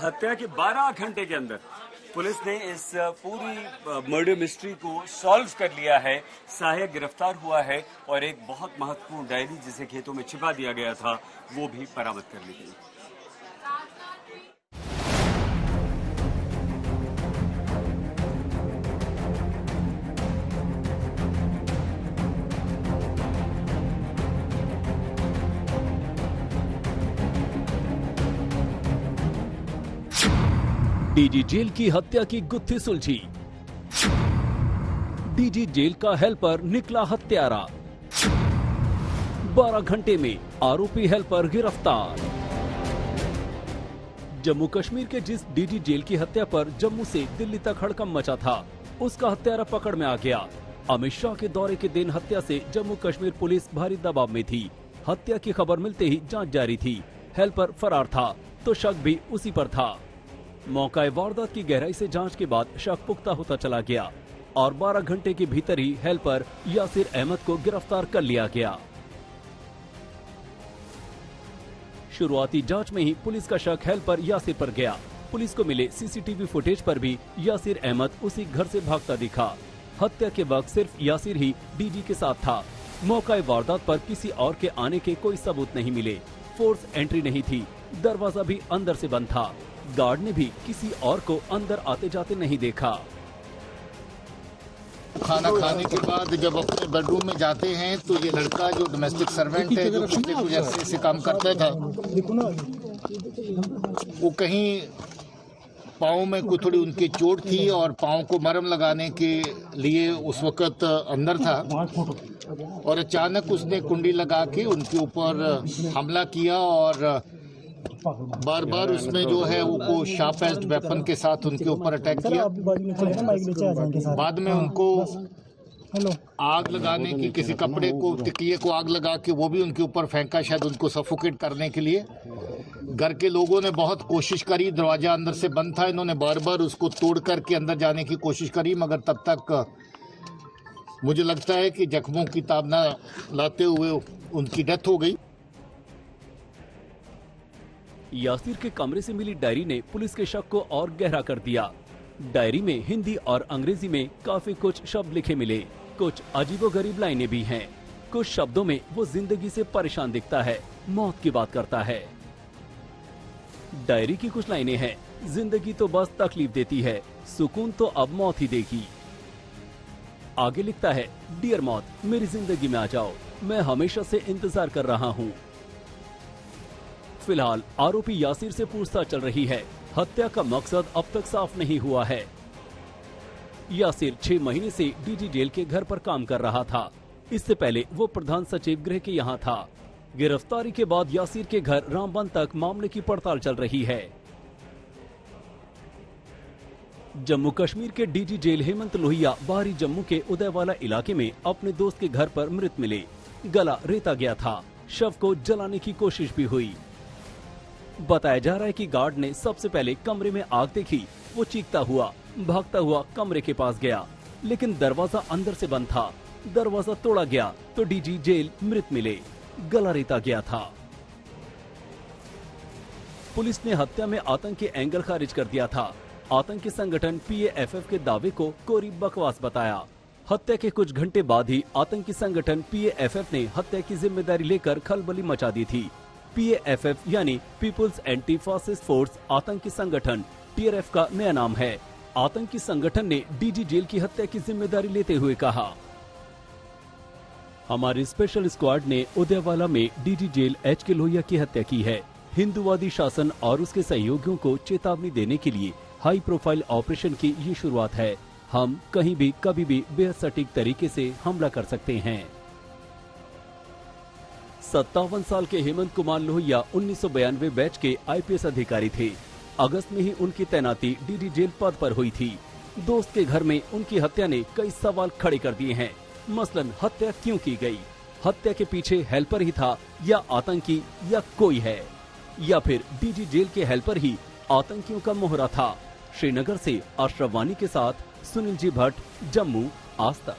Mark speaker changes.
Speaker 1: हत्या के 12 घंटे के अंदर पुलिस ने इस पूरी मर्डर मिस्ट्री को सॉल्व कर लिया है। सहायक गिरफ्तार हुआ है और एक बहुत महत्वपूर्ण डायरी जिसे खेतों में छिपा दिया गया था वो भी बरामद कर ली गई।
Speaker 2: डीजी जेल की हत्या की गुत्थी सुलझी। डीजी जेल का हेल्पर निकला हत्यारा। 12 घंटे में आरोपी हेल्पर गिरफ्तार। जम्मू कश्मीर के जिस डीजी जेल की हत्या पर जम्मू से दिल्ली तक हड़कंप मचा था, उसका हत्यारा पकड़ में आ गया। अमित शाह के दौरे के दिन हत्या से जम्मू कश्मीर पुलिस भारी दबाव में थी। हत्या की खबर मिलते ही जांच जारी थी। हेल्पर फरार था तो शक भी उसी पर था। मौका वारदात की गहराई से जांच के बाद शक पुख्ता होता चला गया और 12 घंटे के भीतर ही हेल्पर यासिर अहमद को गिरफ्तार कर लिया गया। शुरुआती जांच में ही पुलिस का शक हेल्पर यासिर पर गया। पुलिस को मिले सीसीटीवी फुटेज पर भी यासिर अहमद उसी घर से भागता दिखा। हत्या के वक्त सिर्फ यासिर ही डीजी के साथ था। मौका वारदात पर किसी और के आने के कोई सबूत नहीं मिले। फोर्स एंट्री नहीं थी। दरवाजा भी अंदर से बंद था। गार्ड ने भी किसी और को अंदर आते जाते नहीं देखा।
Speaker 3: खाना खाने के बाद जब अपने बेडरूम में जाते हैं तो ये लड़का जो डोमेस्टिक सर्वेंट है, जो पिछले कुछ अर्से से काम करता था, वो कहीं पाँव में कोई थोड़ी उनकी चोट थी और पाँव को मरहम लगाने के लिए उस वक्त अंदर था और अचानक उसने कुंडी लगा के उनके ऊपर हमला किया और बार बार उसमें जो है वो शार्प एज्ड वेपन के साथ उनके ऊपर अटैक किया। बाद में उनको आग लगाने की, किसी कपड़े को, तकिए को आग लगा के वो भी उनके ऊपर फेंका, शायद उनको सफोकेट करने के लिए। घर के लोगों ने बहुत कोशिश करी, दरवाजा अंदर से बंद था, इन्होंने बार बार उसको तोड़ करके अंदर जाने की कोशिश करी, मगर तब तक मुझे लगता है कि जख्मों की ताब न लाते हुए उनकी डेथ हो गई।
Speaker 2: यासिर के कमरे से मिली डायरी ने पुलिस के शक को और गहरा कर दिया। डायरी में हिंदी और अंग्रेजी में काफी कुछ शब्द लिखे मिले। कुछ अजीबोगरीब लाइनें भी हैं। कुछ शब्दों में वो जिंदगी से परेशान दिखता है, मौत की बात करता है। डायरी की कुछ लाइनें हैं, जिंदगी तो बस तकलीफ देती है, सुकून तो अब मौत ही देगी। आगे लिखता है, डियर मौत, मेरी जिंदगी में आ जाओ, मैं हमेशा से इंतजार कर रहा हूँ। फिलहाल आरोपी यासिर से पूछताछ चल रही है। हत्या का मकसद अब तक साफ नहीं हुआ है। यासिर 6 महीने से डीजी जेल के घर पर काम कर रहा था। इससे पहले वो प्रधान सचिव गृह के यहाँ था। गिरफ्तारी के बाद यासिर के घर रामबन तक मामले की पड़ताल चल रही है। जम्मू कश्मीर के डीजी जेल हेमंत लोहिया बाहरी जम्मू के उदयवाला इलाके में अपने दोस्त के घर पर मृत मिले। गला रेता गया था। शव को जलाने की कोशिश भी हुई। बताया जा रहा है कि गार्ड ने सबसे पहले कमरे में आग देखी। वो चीखता हुआ भागता हुआ कमरे के पास गया, लेकिन दरवाजा अंदर से बंद था। दरवाजा तोड़ा गया तो डीजी जेल मृत मिले। गला रेता गया था। पुलिस ने हत्या में आतंकी एंगल खारिज कर दिया था। आतंकी संगठन PAFF के दावे को कोरी बकवास बताया। हत्या के कुछ घंटे बाद ही आतंकी संगठन PAFF ने हत्या की जिम्मेदारी लेकर खलबली मचा दी थी। PAFF यानी पीपुल्स एंटी फासिस्ट फोर्स आतंकी संगठन TRF का नया नाम है। आतंकी संगठन ने डीजी जेल की हत्या की जिम्मेदारी लेते हुए कहा, हमारी स्पेशल स्क्वाड ने उदयवाला में डीजी जेल HK लोहिया की हत्या की है। हिंदुवादी शासन और उसके सहयोगियों को चेतावनी देने के लिए हाई प्रोफाइल ऑपरेशन की ये शुरुआत है। हम कहीं भी कभी भी बेहद सटीक तरीके से हमला कर सकते हैं। 57 साल के हेमंत कुमार लोहिया 1992 बैच के IPS अधिकारी थे। अगस्त में ही उनकी तैनाती डीजी जेल पद पर हुई थी। दोस्त के घर में उनकी हत्या ने कई सवाल खड़े कर दिए हैं। मसलन हत्या क्यों की गई? हत्या के पीछे हेल्पर ही था या आतंकी या कोई है, या फिर डीजी जेल के हेल्पर ही आतंकियों का मोहरा था? श्रीनगर से अशरफ वानी के साथ सुनील जी भट्ट, जम्मू, आज तक।